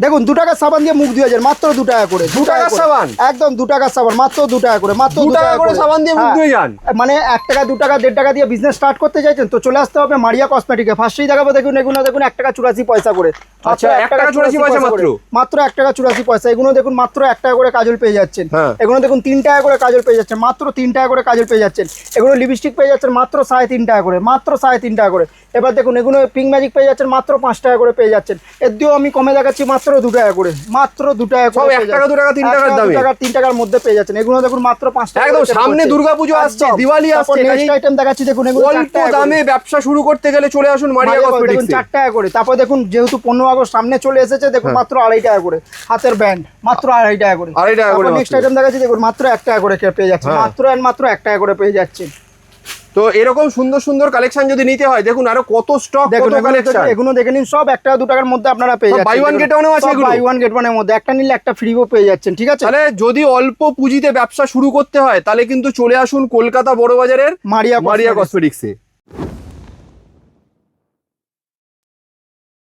দেখুন 2 টাকার সাবান দিয়ে মুখ 2000 মাত্র 2 টাকা করে। 2 টাকার সাবান, একদম 2 টাকার সাবান মাত্র 2 টাকা করে, মাত্র 2 টাকা করে সাবান দিয়ে মুখ ধুয়ে যান। মানে 1 টাকা 2 টাকা 1.5 টাকা দিয়ে বিজনেস স্টার্ট করতে চাইছেন তো চলে আসতে হবে মারিয়া কসমেটিকে। ফার্স্টেই দেখাবো দেখুন এগুলো দেখুন 1 টাকা 84 পয়সা করে। আচ্ছা 1 টাকা 84 পয়সা মাত্র, মাত্র 1 টাকা 84 পয়সা। এগুলো দেখুন মাত্র 1 টাকা করে কাজল পেয়ে যাচ্ছেন। এগুলো দেখুন 3 টাকা করে কাজল পেয়ে যাচ্ছেন, মাত্র 3 টাকা করে কাজল পেয়ে যাচ্ছেন। এগুলো লিপস্টিক পেয়ে যাচ্ছেন মাত্র 3.5 টাকা করে, মাত্র 3.5 টাকা করে। এবার দেখুন এগুলো পিঙ্ক ম্যাজিক পেয়ে যাচ্ছেন মাত্র 5 টাকা করে পেয়ে যাচ্ছেন। এর দিয়েও আমি কমে দেখাচ্ছি মাত্র 2 টাকা করে, মাত্র 2 টাকা করে। 1 টাকা 2 টাকা 3 টাকার দামে, 3 টাকার মধ্যে পেয়ে যাচ্ছেন। এগুলো দেখুন মাত্র 5 টাকা। একদম সামনে দুর্গাপূজা আসছে, দিওয়ালি আসছে, নেক্সট আইটেম দেখাচ্ছি দেখুন এগুলো অল্প দামে ব্যবসা শুরু করতে গেলে চলে আসুন মারিয়া কসমেটিক্স। 4 টাকা করে। তারপর দেখুন যেহেতু 15 আগস্ট সামনে চলে এসেছে দেখুন মাত্র 2.5 টাকা করে। হাতের ব্যান্ড মাত্র 2.5 টাকা করে। 2.5 টাকা করে। নেক্সট আইটেম দেখাচ্ছি দেখুন মাত্র 1 টাকা করে পেয়ে যাচ্ছেন, মাত্র 1 টাকা করে পেয়ে যাচ্ছেন। তো এরকম সুন্দর সুন্দর কালেকশন যদি নিতে হয় দেখুন আরো কত স্টক, কত কালেকশন। এগুলো দেখে নিন সব 1 টাকা 2 টাকার মধ্যে আপনারা পেয়ে যাচ্ছেন। বাই ওয়ান গেট ওয়ানও আছে এগুলো, বাই ওয়ান গেট ওয়ানের মধ্যে একটা নিলে একটা ফ্রিও পেয়ে যাচ্ছেন। ঠিক আছে, তাহলে যদি অল্প পুঁজিতে ব্যবসা শুরু করতে হয় তাহলে কিন্তু চলে আসুন কলকাতা বড় বাজারের মারিয়া কসমেটিক্সে।